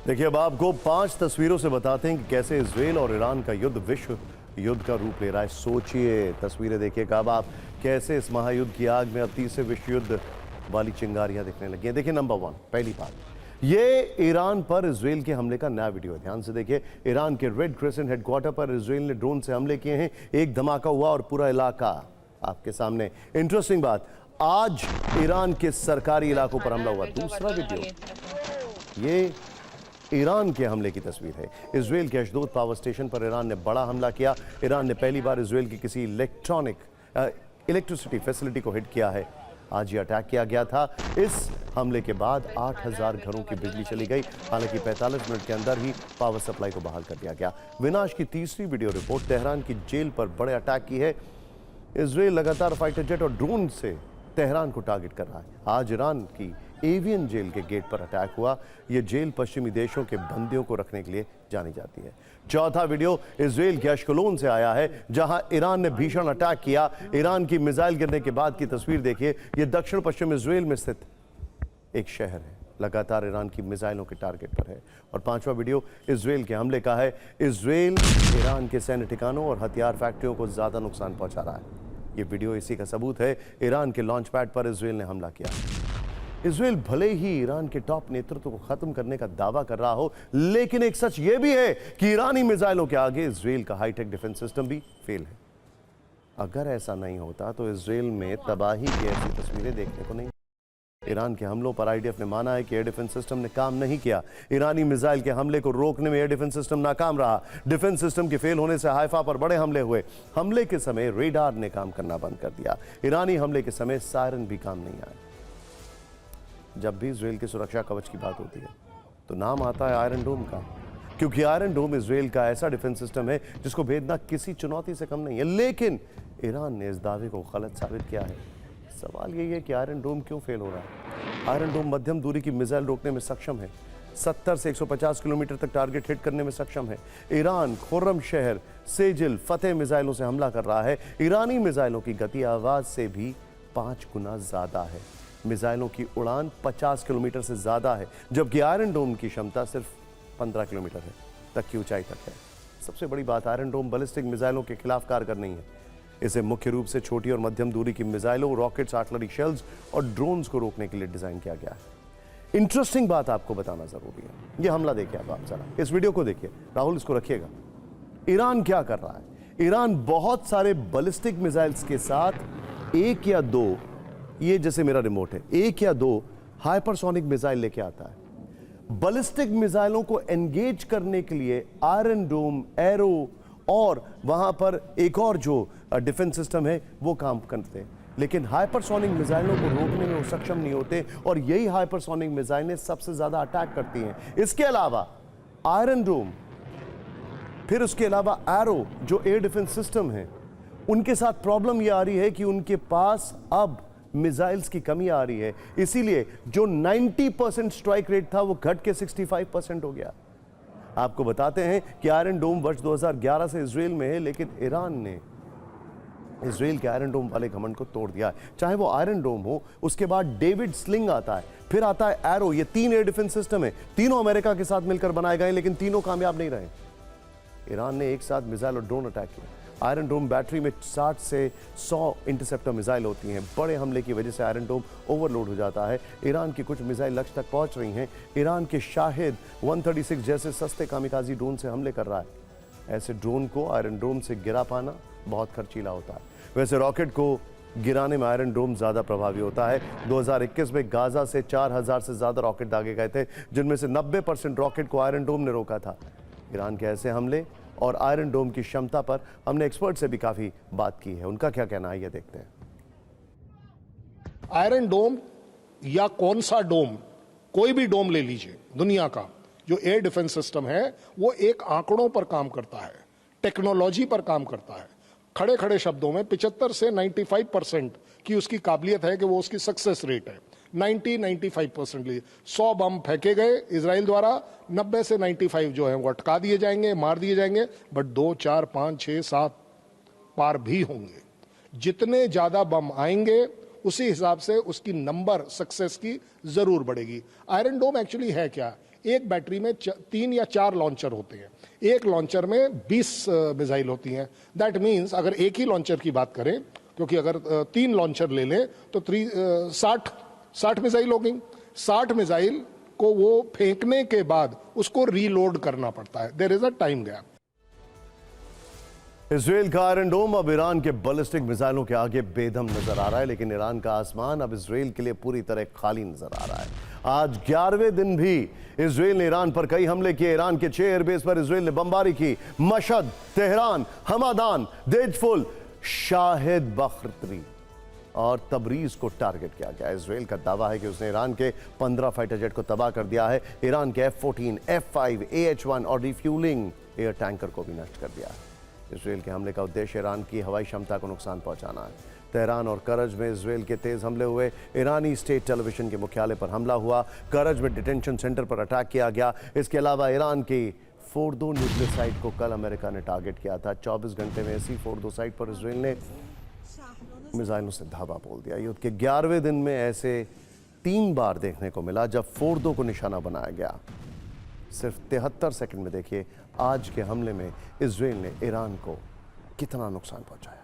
देखिए, अब आपको 5 तस्वीरों से बताते हैं कि कैसे इजराइल और ईरान का युद्ध विश्व युद्ध का रूप ले रहा है। सोचिए, तस्वीरें देखिए कब आप कैसे इस महायुद्ध की आग में अब तीसरे विश्व युद्ध वाली चिंगारियां दिखने लगी हैं। देखिए, नंबर 1, पहली बात, ये ईरान पर इजराइल के हमले का नया वीडियो है। ध्यान से देखिए, ईरान के रेड क्रिसेंट हेडक्वार्टर पर इजराइल ने ड्रोन से हमले किए हैं। एक धमाका हुआ और पूरा इलाका आपके सामने। इंटरेस्टिंग बात, आज ईरान के सरकारी इलाकों पर हमला हुआ। दूसरा वीडियो, ये ईरान के हमले की तस्वीर है। इजराइल के अशदोद पावर स्टेशन पर ईरान ने बड़ा हमला किया। ईरान ने पहली बार इजराइल की किसी इलेक्ट्रिसिटी फैसिलिटी को हिट किया है। आज ये अटैक किया गया था। इस हमले के बाद 8000 घरों की बिजली चली गई। हालांकि 45 मिनट के अंदर ही पावर सप्लाई को बहाल कर दिया गया। विनाश की तीसरी वीडियो रिपोर्ट, तेहरान की जेल पर बड़े अटैक की है। इजराइल लगातार फाइटर जेट और ड्रोन से तेहरान को टारगेट कर रहा है। आज ईरान की एवियन जेल के गेट पर अटैक हुआ। यह जेल पश्चिमी देशों के बंदियों को रखने के लिए जानी जाती है। चौथा वीडियो इजराइल के अश्कलोन से आया है, जहां ईरान ने भीषण अटैक किया। ईरान की मिसाइल गिरने के बाद की तस्वीर देखिए। यह दक्षिण पश्चिम इजराइल में स्थित एक शहर है, लगातार ईरान की मिसाइलों के टारगेट पर है। और पांचवा वीडियो इजराइल के हमले का है। इजराइल ईरान के सैन्य ठिकानों और हथियार फैक्ट्रियों को ज्यादा नुकसान पहुंचा रहा है। ये वीडियो इसी का सबूत है। ईरान के लॉन्च पैड पर इजराइल ने हमला किया। इजराइल भले ही ईरान के टॉप नेतृत्व को खत्म करने का दावा कर रहा हो, लेकिन एक सच यह भी है कि ईरानी मिसाइलों के आगे इजराइल का हाईटेक डिफेंस सिस्टम भी फेल है। अगर ऐसा नहीं होता तो इजराइल में तबाही की ऐसी तस्वीरें देखने को नहीं। ईरान के हमलों पर आईडीएफ ने माना है कि एयर डिफेंस सिस्टम ने काम नहीं किया। ईरानी मिसाइल के हमले को रोकने में एयर डिफेंस सिस्टम नाकाम रहा। डिफेंस सिस्टम के फेल होने से हाइफा पर बड़े हमले हुए। हमले के समय रेडार ने काम करना बंद कर दिया। ईरानी हमले के समय सायरन भी काम नहीं आया। जब भी इजराइल के सुरक्षा कवच की बात होती है तो नाम आता है आयरन डोम का, क्योंकि आयरन डोम इजराइल का ऐसा डिफेंस सिस्टम है जिसको भेदना किसी चुनौती से कम नहीं है। लेकिन ईरान ने इस दावे को गलत साबित किया है। सवाल यही है कि आयरन डोम क्यों फेल हो रहा है। आयरन डोम मध्यम दूरी की मिसाइल रोकने में सक्षम है। 70 से 150 किलोमीटर तक टारगेट हिट करने में सक्षम है। ईरान खुर्रम शहर, सेजिल, फतेह मिसाइलों से हमला कर रहा है। ईरानी मिसाइलों की गति आवाज से भी 5 गुना ज्यादा है। मिसाइलों की उड़ान 50 किलोमीटर से ज्यादा है, जबकि आयरन डोम की क्षमता सिर्फ 15 किलोमीटर है तक की ऊंचाई तक है। सबसे बड़ी बात, आयरन डोम बैलिस्टिक मिसाइलों के खिलाफ कारगर नहीं है। इसे मुख्य रूप से छोटी और मध्यम दूरी की मिसाइलों, रॉकेट्स, आर्टिलरी शेल्स और ड्रोन्स को रोकने के लिए डिजाइन किया गया है। इंटरेस्टिंग बात आपको बताना जरूरी है। यह हमला देखिए आप जरा, इस वीडियो को देखिए। राहुल, इसको रखिएगा। ईरान क्या कर रहा है? ईरान बहुत सारे बैलिस्टिक मिसाइल्स के साथ एक या दो, ये जैसे मेरा रिमोट है, एक या दो हाइपरसोनिक मिसाइल लेके आता है। बैलिस्टिक मिसाइलों को एंगेज करने के लिए आयरन डोम, एरो और वहां पर एक और जो डिफेंस सिस्टम है वो काम करते हैं। लेकिन हाइपरसोनिक मिसाइलों को रोकने में वो सक्षम नहीं होते, और यही हाइपरसोनिक मिसाइलें सबसे ज्यादा अटैक करती हैं। इसके अलावा आयरन डोम, फिर उसके अलावा एरो जो एयर डिफेंस सिस्टम है, उनके साथ प्रॉब्लम ये आ रही है कि उनके पास अब मिसाइल्स की कमी आ रही है। इसीलिए जो 90% स्ट्राइक रेट था वो घट के 65% हो गया। आपको बताते हैं कि आयरन डोम वर्ष 2011 से इजराइल में है, लेकिन ईरान ने इजराइल के आयरन डोम वाले घमंड को तोड़ दिया है। चाहे वो आयरन डोम हो, उसके बाद डेविड स्लिंग आता है, फिर आता है एरो। ये 3 एयर डिफेंस सिस्टम है, तीनों अमेरिका के साथ मिलकर बनाए गए, लेकिन तीनों कामयाब नहीं रहे। ईरान ने एक साथ मिसाइल और ड्रोन अटैक किया। आयरन डोम बैटरी में 60 से 100 इंटरसेप्टर मिसाइल होती हैं। बड़े हमले की वजह से आयरन डोम ओवरलोड हो जाता है। ईरान की कुछ मिसाइल लक्ष्य तक पहुंच रही हैं। ईरान के शाहिद 136 जैसे सस्ते कामिकाजी ड्रोन से हमले कर रहा है। ऐसे ड्रोन को आयरन डोम से गिरा पाना बहुत खर्चीला होता है। वैसे रॉकेट को गिराने में आयरन डोम ज्यादा प्रभावी होता है। 2021 में गाजा से 4000 से ज्यादा रॉकेट दागे गए थे, जिनमें से 90% रॉकेट को आयरन डोम ने रोका था। ईरान के ऐसे हमले और आयरन डोम की क्षमता पर हमने एक्सपर्ट से भी काफी बात की है। उनका क्या कहना है, ये देखते हैं। आयरन डोम या कौन सा डोम, कोई भी डोम ले लीजिए, दुनिया का जो एयर डिफेंस सिस्टम है वो एक आंकड़ों पर काम करता है, टेक्नोलॉजी पर काम करता है। खड़े खड़े शब्दों में 75 से 95% की उसकी काबिलियत है कि वो उसकी सक्सेस रेट है। 90-95% 100 बम फेंके गए इजराइल द्वारा, 90 से 95 जो है वो अटका दिए जाएंगे, मार दिए जाएंगे, बट 2, 4, 5, 6, 7 पार भी होंगे। जितने ज्यादा बम आएंगे उसी हिसाब से उसकी नंबर सक्सेस की जरूर बढ़ेगी। आयरन डोम एक्चुअली है क्या? एक बैटरी में 3 या 4 लॉन्चर होते हैं, एक लॉन्चर में 20 मिसाइल होती हैं। दैट मीन्स अगर एक ही लॉन्चर की बात करें, क्योंकि अगर 3 लॉन्चर ले लें तो 60 मिसाइल हो गई। 60 मिसाइल को वो फेंकने के बाद उसको रीलोड करना पड़ता है। There is a time gap. Israel का आयरन डोम अब ईरान के बैलिस्टिक मिसाइलों के आगे बेदम नजर आ रहा है, लेकिन ईरान का आसमान अब इजराइल के लिए पूरी तरह खाली नजर आ रहा है। आज 11वें दिन भी इजराइल ने ईरान पर कई हमले किए। ईरान के 6 एयरबेस पर इजराइल ने बमबारी की। मशहद, तेहरान, हमादान, देजफुल, शाहिद बख्तरी और तबरीज को टारगेट किया गया। इजराइल का दावा है कि उसने ईरान के 15 फाइटर जेट को तबाह कर दिया है। ईरान के F-14, F-5, AH-1 और रिफ्यूलिंग एयर टैंकर को भी नष्ट कर दिया है। इजराइल के हमले का उद्देश्य ईरान की हवाई क्षमता को नुकसान पहुंचाना है। तेहरान और करज में इजराइल के तेज हमले हुए। ईरानी स्टेट टेलीविजन के मुख्यालय पर हमला हुआ। करज में डिटेंशन सेंटर पर अटैक किया गया। इसके अलावा ईरान की फोर्डो न्यूक्लियर साइट को कल अमेरिका ने टारगेट किया था। 24 घंटे में इसी फोर्डो साइट पर इजराइल ने मिसाइलों से धावा बोल दिया। युद्ध के 11वें दिन में ऐसे 3 बार देखने को मिला जब फोर्डो को निशाना बनाया गया। सिर्फ 73 सेकंड में देखिए आज के हमले में इजराइल ने ईरान को कितना नुकसान पहुंचाया।